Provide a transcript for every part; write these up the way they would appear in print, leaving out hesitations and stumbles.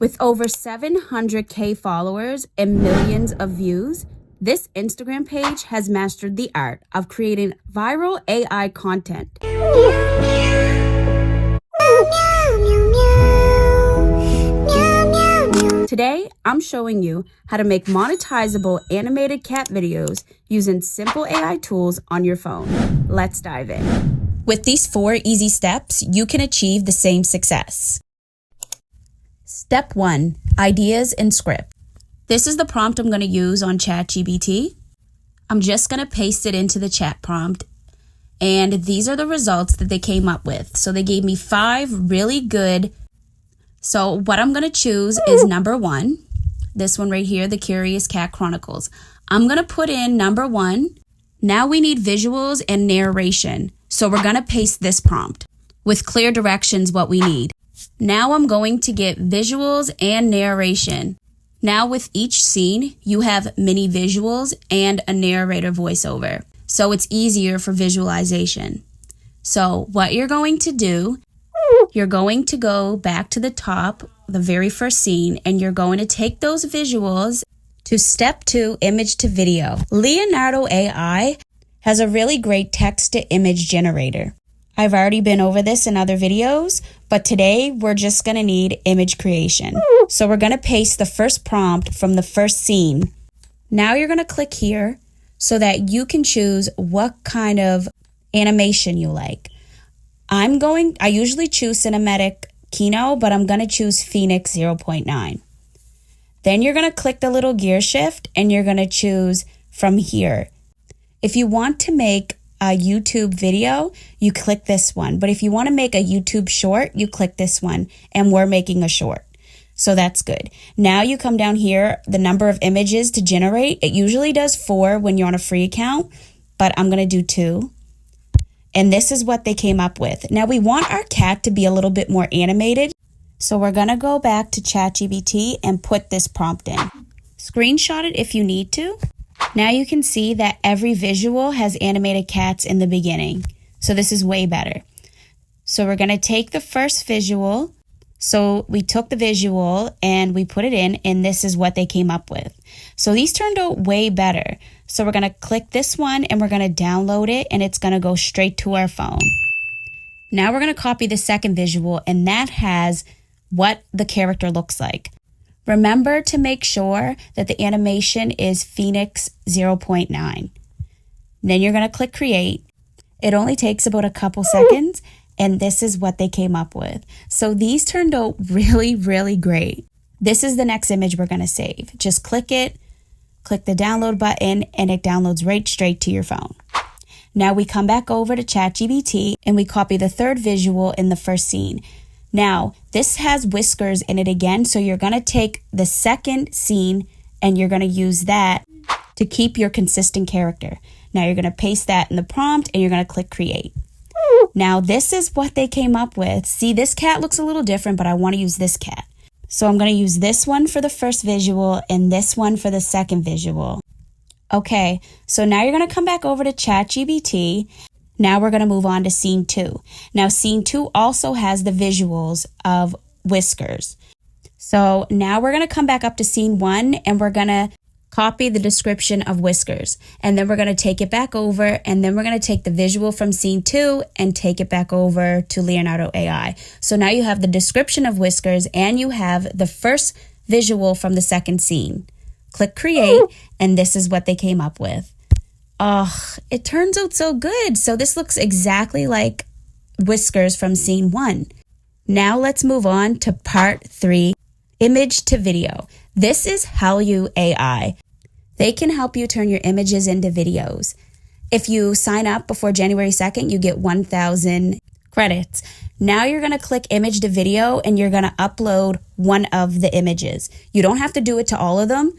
With over 700K followers and millions of views, this Instagram page has mastered the art of creating viral AI content. Today, I'm showing you how to make monetizable animated cat videos using simple AI tools on your phone. Let's dive in. With these 4 easy steps, you can achieve the same success. Step 1, ideas and script. This is the prompt I'm going to use on ChatGPT. I'm just going to paste it into the chat prompt, and these are the results that they came up with. So they gave me 5 really good. So what I'm going to choose is number 1, this one right here, the Curious Cat Chronicles. I'm going to put in number 1. Now we need visuals and narration. So we're going to paste this prompt with clear directions what we need. Now I'm going to get visuals and narration. Now with each scene, you have mini visuals and a narrator voiceover. So it's easier for visualization. So what you're going to do, you're going to go back to the top, the very first scene, and you're going to take those visuals to step 2, image to video. Leonardo AI has a really great text to image generator. I've already been over this in other videos, but today we're just going to need image creation. So we're going to paste the first prompt from the first scene. Now you're going to click here so that you can choose what kind of animation you like. I usually choose Cinematic Kino, but I'm going to choose Phoenix 0.9. Then you're going to click the little gear shift and you're going to choose from here. If you want to make a YouTube video, you click this one. But if you want to make a YouTube short, you click this one, and we're making a short. So that's good. Now you come down here, the number of images to generate. It usually does 4 when you're on a free account, but I'm going to do 2. And this is what they came up with. Now we want our cat to be a little bit more animated. So we're going to go back to ChatGPT and put this prompt in. Screenshot it if you need to. Now you can see that every visual has animated cats in the beginning. So this is way better. So we're going to take the first visual. So we took the visual and we put it in, and this is what they came up with. So these turned out way better. So we're going to click this one and we're going to download it, and it's going to go straight to our phone. Now we're going to copy the second visual, and that has what the character looks like. Remember to make sure that the animation is Phoenix 0.9. Then you're going to click create. It only takes about a couple seconds, and this is what they came up with. So these turned out really, really great. This is the next image we're going to save. Just click it, click the download button, and it downloads right straight to your phone. Now we come back over to ChatGPT and we copy the third visual in the first scene. Now, this has whiskers in it again, so you're going to take the second scene and you're going to use that to keep your consistent character. Now, you're going to paste that in the prompt and you're going to click create. Now, this is what they came up with. See, this cat looks a little different, but I want to use this cat. So I'm going to use this one for the first visual and this one for the second visual. Okay, so now you're going to come back over to ChatGPT. Now we're going to move on to scene 2. Now scene 2 also has the visuals of whiskers. So now we're going to come back up to scene 1 and we're going to copy the description of whiskers. And then we're going to take it back over, and then we're going to take the visual from scene 2 and take it back over to Leonardo AI. So now you have the description of whiskers and you have the first visual from the second scene. Click create, and this is what they came up with. Oh, it turns out so good. So this looks exactly like whiskers from scene 1. Now let's move on to part 3, image to video. This is Hallyu AI. They can help you turn your images into videos. If you sign up before January 2nd, you get 1,000 credits. Now you're going to click image to video and you're going to upload one of the images. You don't have to do it to all of them,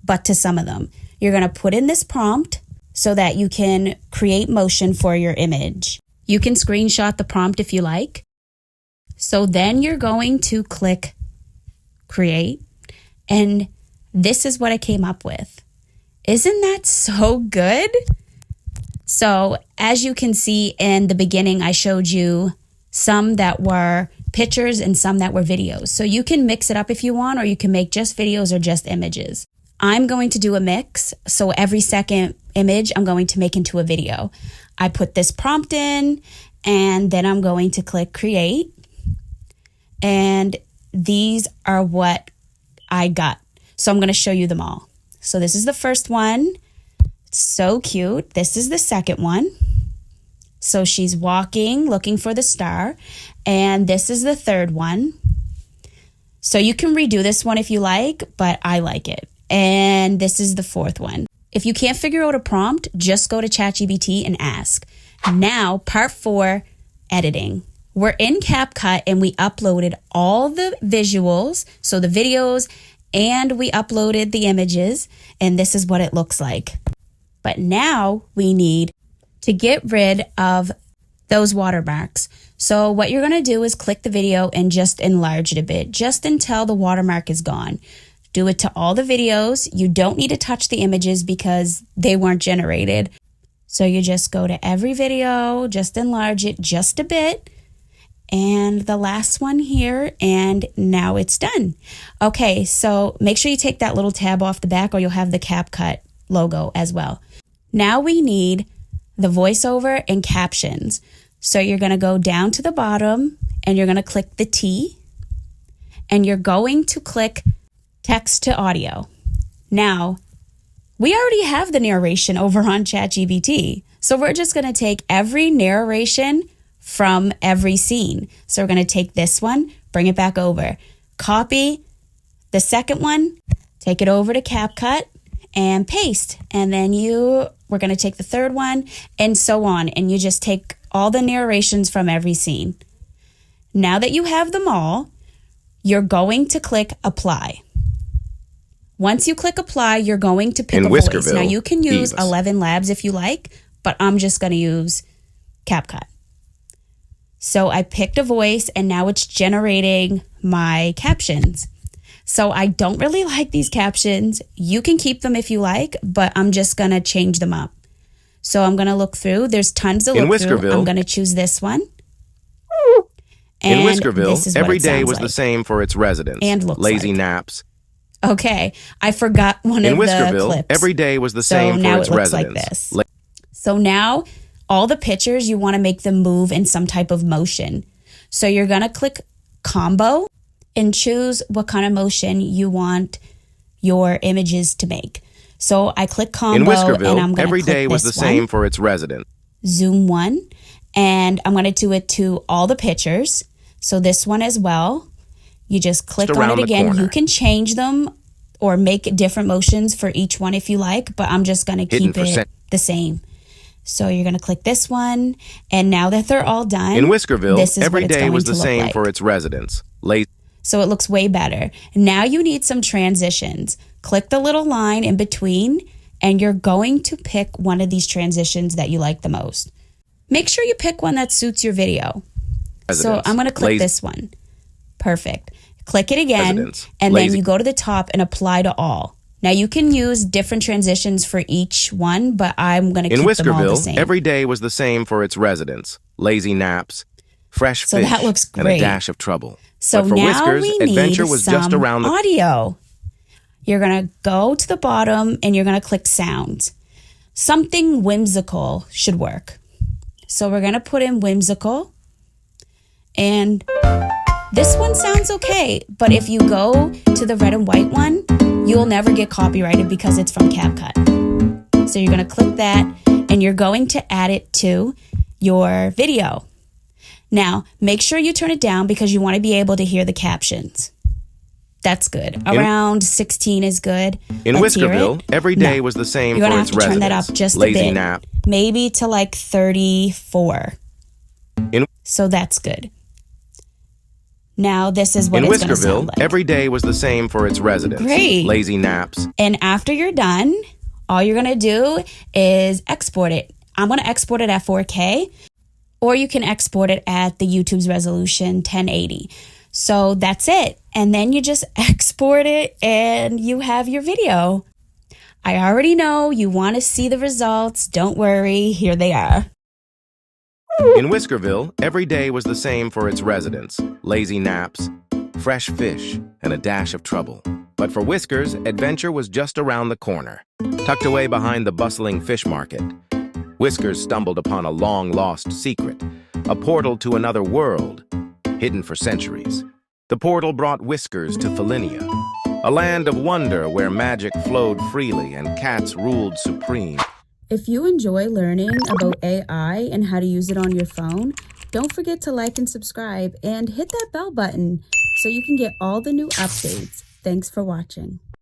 but to some of them. You're going to put in this prompt so that you can create motion for your image. You can screenshot the prompt if you like. So then you're going to click create, and this is what I came up with. Isn't that so good? So as you can see in the beginning, I showed you some that were pictures and some that were videos. So you can mix it up if you want, or you can make just videos or just images. I'm going to do a mix. So every second image I'm going to make into a video. I put this prompt in, and then I'm going to click create. And these are what I got. So I'm going to show you them all. So this is the first one. It's so cute. This is the second one. So she's walking, looking for the star. And this is the third one. So you can redo this one if you like, but I like it. And this is the fourth one. If you can't figure out a prompt, just go to ChatGPT and ask. Now, part 4, editing. We're in CapCut and we uploaded all the visuals, so the videos, and we uploaded the images, and this is what it looks like. But now we need to get rid of those watermarks. So what you're going to do is click the video and just enlarge it a bit, just until the watermark is gone. Do it to all the videos. You don't need to touch the images because they weren't generated. So you just go to every video, just enlarge it just a bit. And the last one here, and now it's done. Okay, so make sure you take that little tab off the back or you'll have the CapCut logo as well. Now we need the voiceover and captions. So you're gonna go down to the bottom and you're gonna click the T, and you're going to click text to audio. Now, we already have the narration over on ChatGPT. So we're just gonna take every narration from every scene. So we're going to take this one, bring it back over, copy the second one, take it over to CapCut and paste. And then we're going to take the third one and so on. And you just take all the narrations from every scene. Now that you have them all, you're going to click apply. Once you click apply, you're going to pick a voice. Now you can use 11 Labs if you like, but I'm just going to use CapCut. So I picked a voice and now it's generating my captions. So I don't really like these captions. You can keep them if you like, but I'm just going to change them up. So I'm going to look through. There's tons to look through. I'm going to choose this one. And in Whiskerville, every day was the same for its residents. And lazy naps. Okay, I forgot one of the clips. In Whiskerville, every day was the same for its residents. Like this. So now all the pictures, you want to make them move in some type of motion. So you're going to click combo and choose what kind of motion you want your images to make. So I click combo, in Whiskerville, and I'm going to every day was the same for its resident. Zoom 1, and I'm going to do it to all the pictures. So this one as well. You just click on it again. You can change them or make different motions for each one if you like, but I'm just going to keep it the same. So you're going to click this one, and now that they're all done, in Whiskerville, every day was the same for its residents. So it looks way better. Now you need some transitions. Click the little line in between, and you're going to pick one of these transitions that you like the most. Make sure you pick one that suits your video. So I'm going to click this one. Perfect. Click it again, and then you go to the top and apply to all. Now, you can use different transitions for each one, but I'm going to keep them all the same. In Whiskerville, every day was the same for its residents. Lazy naps, fresh fish, that looks great. And a dash of trouble. So but for now Whiskers, we adventure need was some just around the audio. You're going to go to the bottom, and you're going to click sounds. Something whimsical should work. So we're going to put in whimsical, and this one sounds okay, but if you go to the red and white one, you'll never get copyrighted because it's from CapCut. So you're going to click that, and you're going to add it to your video. Now, make sure you turn it down because you want to be able to hear the captions. That's good. Around 16 is good. In Whiskerville, every day was the same for its residents. You're going to have to turn that up just a bit. Nap. Maybe to like 34. So that's good. Now, this is what it's going to sound like. Every day was the same for its residents. Great. Lazy naps. And after you're done, all you're going to do is export it. I'm going to export it at 4K, or you can export it at the YouTube's resolution 1080. So that's it. And then you just export it and you have your video. I already know you want to see the results. Don't worry. Here they are. In Whiskerville, every day was the same for its residents. Lazy naps, fresh fish, and a dash of trouble. But for Whiskers, adventure was just around the corner. Tucked away behind the bustling fish market, Whiskers stumbled upon a long-lost secret, a portal to another world, hidden for centuries. The portal brought Whiskers to Felinia, a land of wonder where magic flowed freely and cats ruled supreme. If you enjoy learning about AI and how to use it on your phone, don't forget to like and subscribe and hit that bell button so you can get all the new updates. Thanks for watching.